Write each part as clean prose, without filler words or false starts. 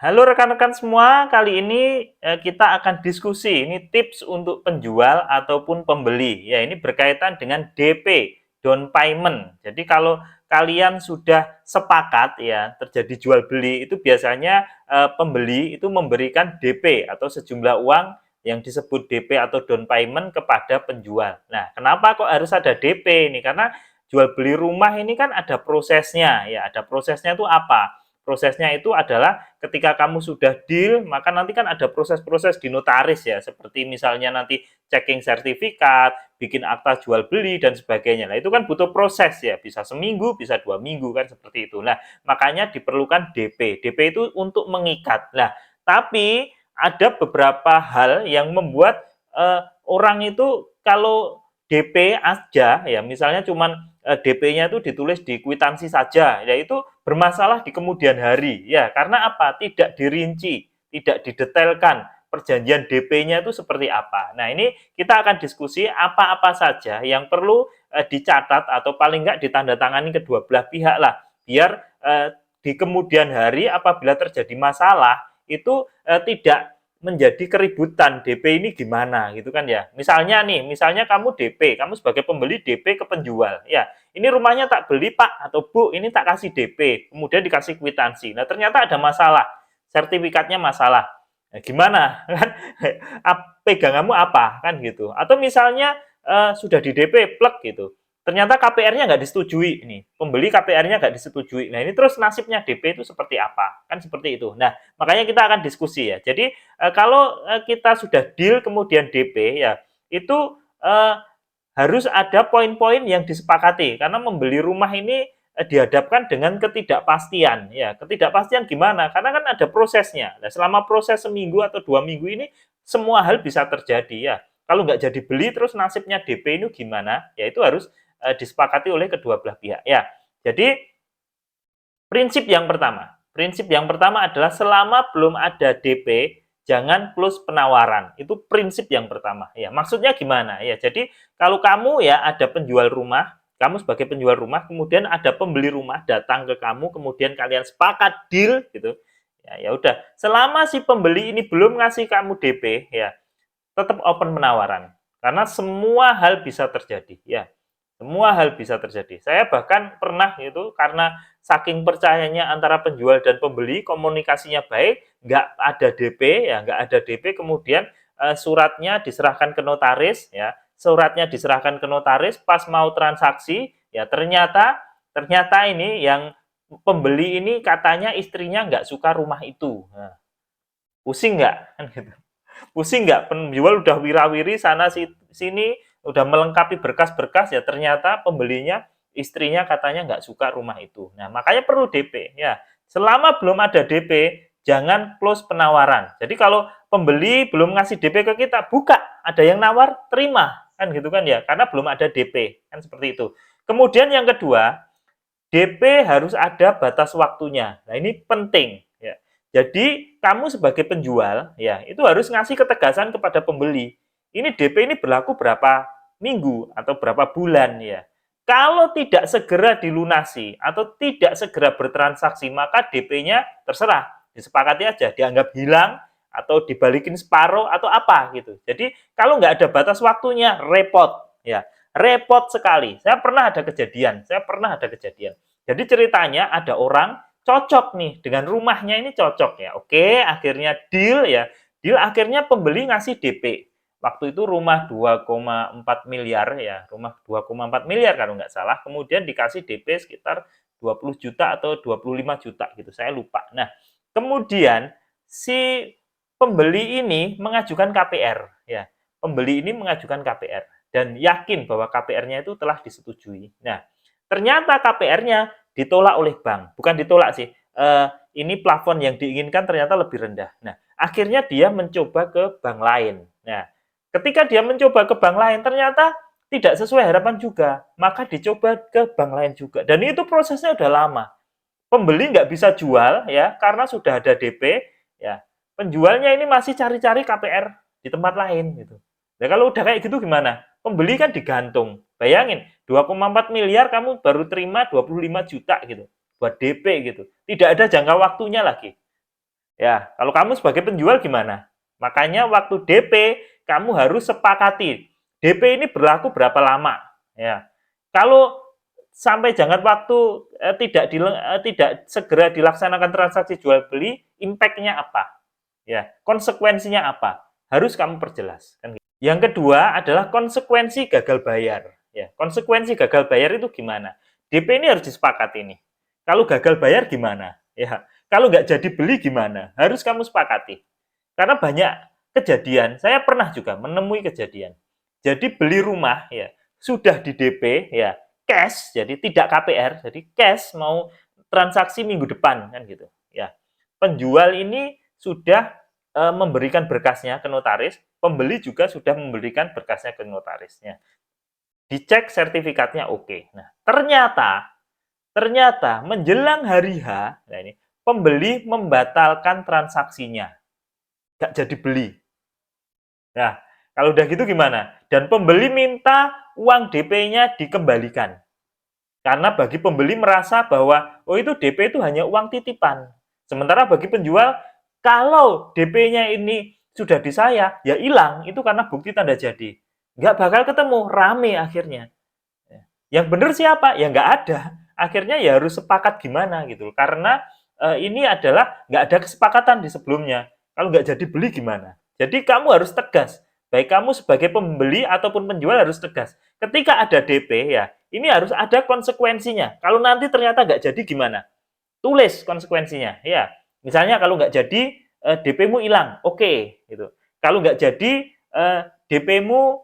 Halo rekan-rekan semua, kali ini kita akan diskusi ini tips untuk penjual ataupun pembeli. Ya, ini berkaitan dengan DP, down payment. Jadi kalau kalian sudah sepakat ya terjadi jual beli itu biasanya pembeli itu memberikan DP atau sejumlah uang yang disebut DP atau down payment kepada penjual. Nah, kenapa kok harus ada DP ini? Karena jual beli rumah ini kan ada prosesnya ya, ada prosesnya itu apa? Prosesnya itu adalah ketika kamu sudah deal, maka nanti kan ada proses-proses di notaris ya, seperti misalnya nanti checking sertifikat, bikin akta jual beli dan sebagainya. Nah, itu kan butuh proses ya, bisa seminggu, bisa 2 minggu kan seperti itu. Nah, makanya diperlukan DP. DP itu untuk mengikat. Nah, tapi ada beberapa hal yang membuat orang itu kalau DP aja ya, misalnya cuman DP-nya itu ditulis di kwitansi saja, yaitu bermasalah di kemudian hari. Ya, karena apa? Tidak dirinci, tidak didetailkan perjanjian DP-nya itu seperti apa. Nah, ini kita akan diskusi apa-apa saja yang perlu dicatat atau paling enggak ditandatangani kedua belah pihak lah, biar di kemudian hari apabila terjadi masalah itu tidak menjadi keributan DP ini gimana gitu kan ya. Misalnya nih, misalnya kamu DP, kamu sebagai pembeli DP ke penjual. Ya, ini rumahnya tak beli Pak atau Bu, ini tak kasih DP, kemudian dikasih kwitansi. Nah, ternyata ada masalah, sertifikatnya masalah. Nah, gimana kan? Peganganmu apa kan gitu. Atau misalnya sudah di DP plek gitu. Ternyata KPR-nya nggak disetujui nih. Pembeli KPR-nya nggak disetujui. Nah, ini terus nasibnya DP itu seperti apa? Kan seperti itu. Nah, makanya kita akan diskusi ya. Jadi kalau kita sudah deal kemudian DP ya, itu harus ada poin-poin yang disepakati karena membeli rumah ini dihadapkan dengan ketidakpastian ya. Ketidakpastian gimana? Karena kan ada prosesnya. Nah, selama proses seminggu atau 2 minggu ini semua hal bisa terjadi ya. Kalau nggak jadi beli terus nasibnya DP ini gimana? Ya itu harus disepakati oleh kedua belah pihak ya. Jadi prinsip yang pertama adalah selama belum ada DP jangan close penawaran. Itu prinsip yang pertama. Ya, maksudnya gimana? Ya, jadi kalau kamu ya ada penjual rumah, kamu sebagai penjual rumah, kemudian ada pembeli rumah datang ke kamu, kemudian kalian sepakat deal gitu. Ya, ya udah. Selama si pembeli ini belum ngasih kamu DP, ya tetap open penawaran. Karena semua hal bisa terjadi, ya. Semua hal bisa terjadi. Saya bahkan pernah itu karena saking percayanya antara penjual dan pembeli, komunikasinya baik, nggak ada DP, ya nggak ada DP, kemudian suratnya diserahkan ke notaris, ya suratnya diserahkan ke notaris, pas mau transaksi, ya ternyata ternyata ini yang pembeli ini katanya istrinya nggak suka rumah itu. Nah, pusing nggak? Kan gitu. Pusing nggak? Penjual udah wirawiri sana sini, udah melengkapi berkas-berkas, ya ternyata pembelinya istrinya katanya nggak suka rumah itu. Nah, makanya perlu DP ya. Selama belum ada DP, jangan close penawaran. Jadi kalau pembeli belum ngasih DP ke kita, buka, ada yang nawar, terima, kan gitu kan ya, karena belum ada DP, kan seperti itu. Kemudian yang kedua, DP harus ada batas waktunya. Nah, ini penting ya. Jadi, kamu sebagai penjual ya, itu harus ngasih ketegasan kepada pembeli. Ini DP ini berlaku berapa minggu atau berapa bulan ya. Kalau tidak segera dilunasi atau tidak segera bertransaksi, maka DP-nya terserah, disepakati aja, dianggap hilang atau dibalikin separuh atau apa gitu. Jadi, kalau nggak ada batas waktunya, repot ya. Repot sekali. Saya pernah ada kejadian. Jadi ceritanya ada orang cocok nih dengan rumahnya ini cocok ya. Oke, akhirnya deal ya. Deal akhirnya pembeli ngasih DP. Waktu itu rumah 2,4 miliar ya, rumah 2,4 miliar kalau nggak salah. Kemudian dikasih DP sekitar 20 juta atau 25 juta gitu, saya lupa. Nah, kemudian si pembeli ini mengajukan KPR ya. Pembeli ini mengajukan KPR dan yakin bahwa KPR-nya itu telah disetujui. Nah, ternyata KPR-nya ditolak oleh bank. Bukan ditolak sih, ini plafon yang diinginkan ternyata lebih rendah. Nah, akhirnya dia mencoba ke bank lain. Nah, ketika dia mencoba ke bank lain ternyata tidak sesuai harapan juga, maka dicoba ke bank lain juga. Dan itu prosesnya udah lama. Pembeli nggak bisa jual ya karena sudah ada DP ya. Penjualnya ini masih cari-cari KPR di tempat lain gitu. Nah, kalau udah kayak gitu gimana? Pembeli kan digantung. Bayangin, 2,4 miliar kamu baru terima 25 juta gitu buat DP gitu. Tidak ada jangka waktunya lagi. Ya, kalau kamu sebagai penjual gimana? Makanya waktu DP kamu harus sepakati. DP ini berlaku berapa lama? Ya. Kalau sampai jangka waktu tidak segera dilaksanakan transaksi jual beli, impact-nya apa? Ya, konsekuensinya apa? Harus kamu perjelas. Kan gitu. Yang kedua adalah konsekuensi gagal bayar. Ya, konsekuensi gagal bayar itu gimana? DP ini harus disepakati nih. Kalau gagal bayar gimana? Ya, kalau nggak jadi beli gimana? Harus kamu sepakati. Karena banyak kejadian, saya pernah juga menemui kejadian. Jadi beli rumah ya, sudah di DP ya, cash, jadi tidak KPR, jadi cash mau transaksi minggu depan kan gitu. Ya. Penjual ini sudah memberikan berkasnya ke notaris, pembeli juga sudah memberikan berkasnya ke notarisnya. Dicek sertifikatnya oke. Nah, ternyata menjelang hari H, nah ini pembeli membatalkan transaksinya, nggak jadi beli. Nah, kalau udah gitu gimana? Dan pembeli minta uang DP-nya dikembalikan. Karena bagi pembeli merasa bahwa, oh itu DP itu hanya uang titipan. Sementara bagi penjual, kalau DP-nya ini sudah di saya, ya hilang. Itu karena bukti tanda jadi. Nggak bakal ketemu, rame akhirnya. Yang benar siapa? Ya nggak ada. Akhirnya ya harus sepakat gimana gitu. Karena ini adalah nggak ada kesepakatan di sebelumnya. Kalau nggak jadi beli gimana? Jadi kamu harus tegas. Baik kamu sebagai pembeli ataupun penjual harus tegas. Ketika ada DP ya, ini harus ada konsekuensinya. Kalau nanti ternyata nggak jadi gimana? Tulis konsekuensinya. Ya, misalnya kalau nggak jadi DP-mu hilang, oke, gitu. Kalau nggak jadi DP-mu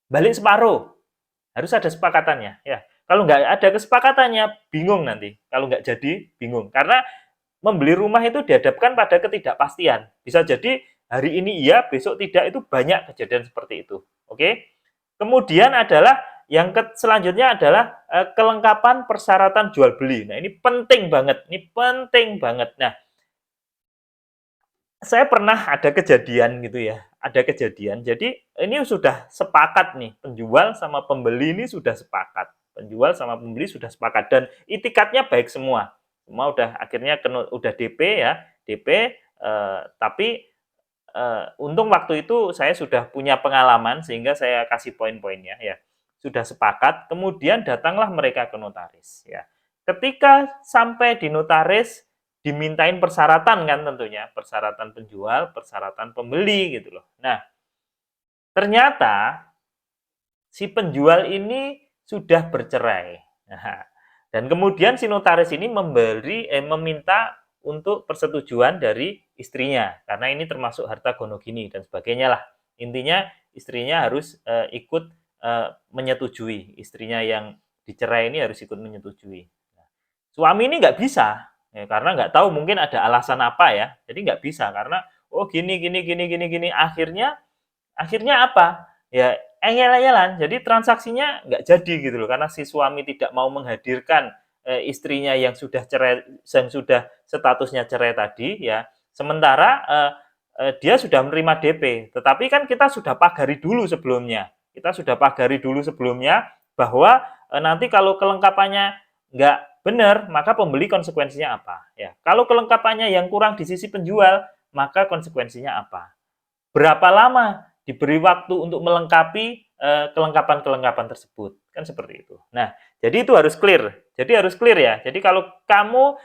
balik separuh, harus ada sepakatannya. Ya, kalau nggak ada kesepakatannya, bingung nanti. Kalau nggak jadi, bingung. Karena membeli rumah itu dihadapkan pada ketidakpastian. Bisa jadi hari ini iya, besok tidak, itu banyak kejadian seperti itu. Oke. Kemudian adalah yang selanjutnya adalah kelengkapan persyaratan jual beli. Nah, ini penting banget. Ini penting banget. Nah, saya pernah ada kejadian gitu ya. Ada kejadian. Jadi ini sudah sepakat nih, penjual sama pembeli ini sudah sepakat. Penjual sama pembeli sudah sepakat dan itikatnya baik semua. Semua udah akhirnya udah DP ya, DP tapi untung waktu itu saya sudah punya pengalaman sehingga saya kasih poin-poinnya ya. Sudah sepakat, kemudian datanglah mereka ke notaris ya. Ketika sampai di notaris dimintain persyaratan kan tentunya, persyaratan penjual, persyaratan pembeli gitu loh. Nah, ternyata si penjual ini sudah bercerai. Nah, dan kemudian si notaris ini meminta untuk persetujuan dari istrinya karena ini termasuk harta gonogini dan sebagainya lah. Intinya istrinya harus ikut menyetujui, istrinya yang dicerai ini harus ikut menyetujui. Nah, suami ini nggak bisa ya, karena nggak tahu mungkin ada alasan apa ya, jadi nggak bisa karena oh gini gini gini gini gini akhirnya apa ya, engel-engelan, jadi transaksinya nggak jadi gitu loh, karena si suami tidak mau menghadirkan istrinya yang sudah cerai, yang sudah statusnya cerai tadi ya, sementara dia sudah menerima DP, tetapi kan kita sudah pagari dulu sebelumnya, bahwa nanti kalau kelengkapannya nggak benar, maka pembeli konsekuensinya apa ya, kalau kelengkapannya yang kurang di sisi penjual, maka konsekuensinya apa, berapa lama diberi waktu untuk melengkapi kelengkapan-kelengkapan tersebut, kan seperti itu. Nah, jadi itu harus clear. Jadi harus clear ya. Jadi kalau kamu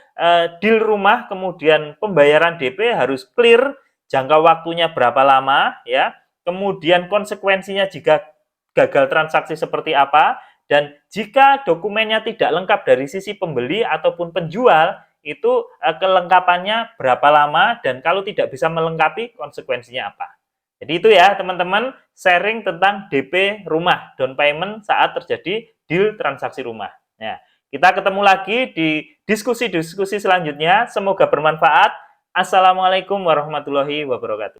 deal rumah kemudian pembayaran DP harus clear, jangka waktunya berapa lama ya. Kemudian konsekuensinya jika gagal transaksi seperti apa, dan jika dokumennya tidak lengkap dari sisi pembeli ataupun penjual, itu kelengkapannya berapa lama, dan kalau tidak bisa melengkapi konsekuensinya apa. Jadi itu ya teman-teman, sharing tentang DP rumah, down payment saat terjadi deal transaksi rumah. Nah, kita ketemu lagi di diskusi-diskusi selanjutnya. Semoga bermanfaat. Assalamualaikum warahmatullahi wabarakatuh.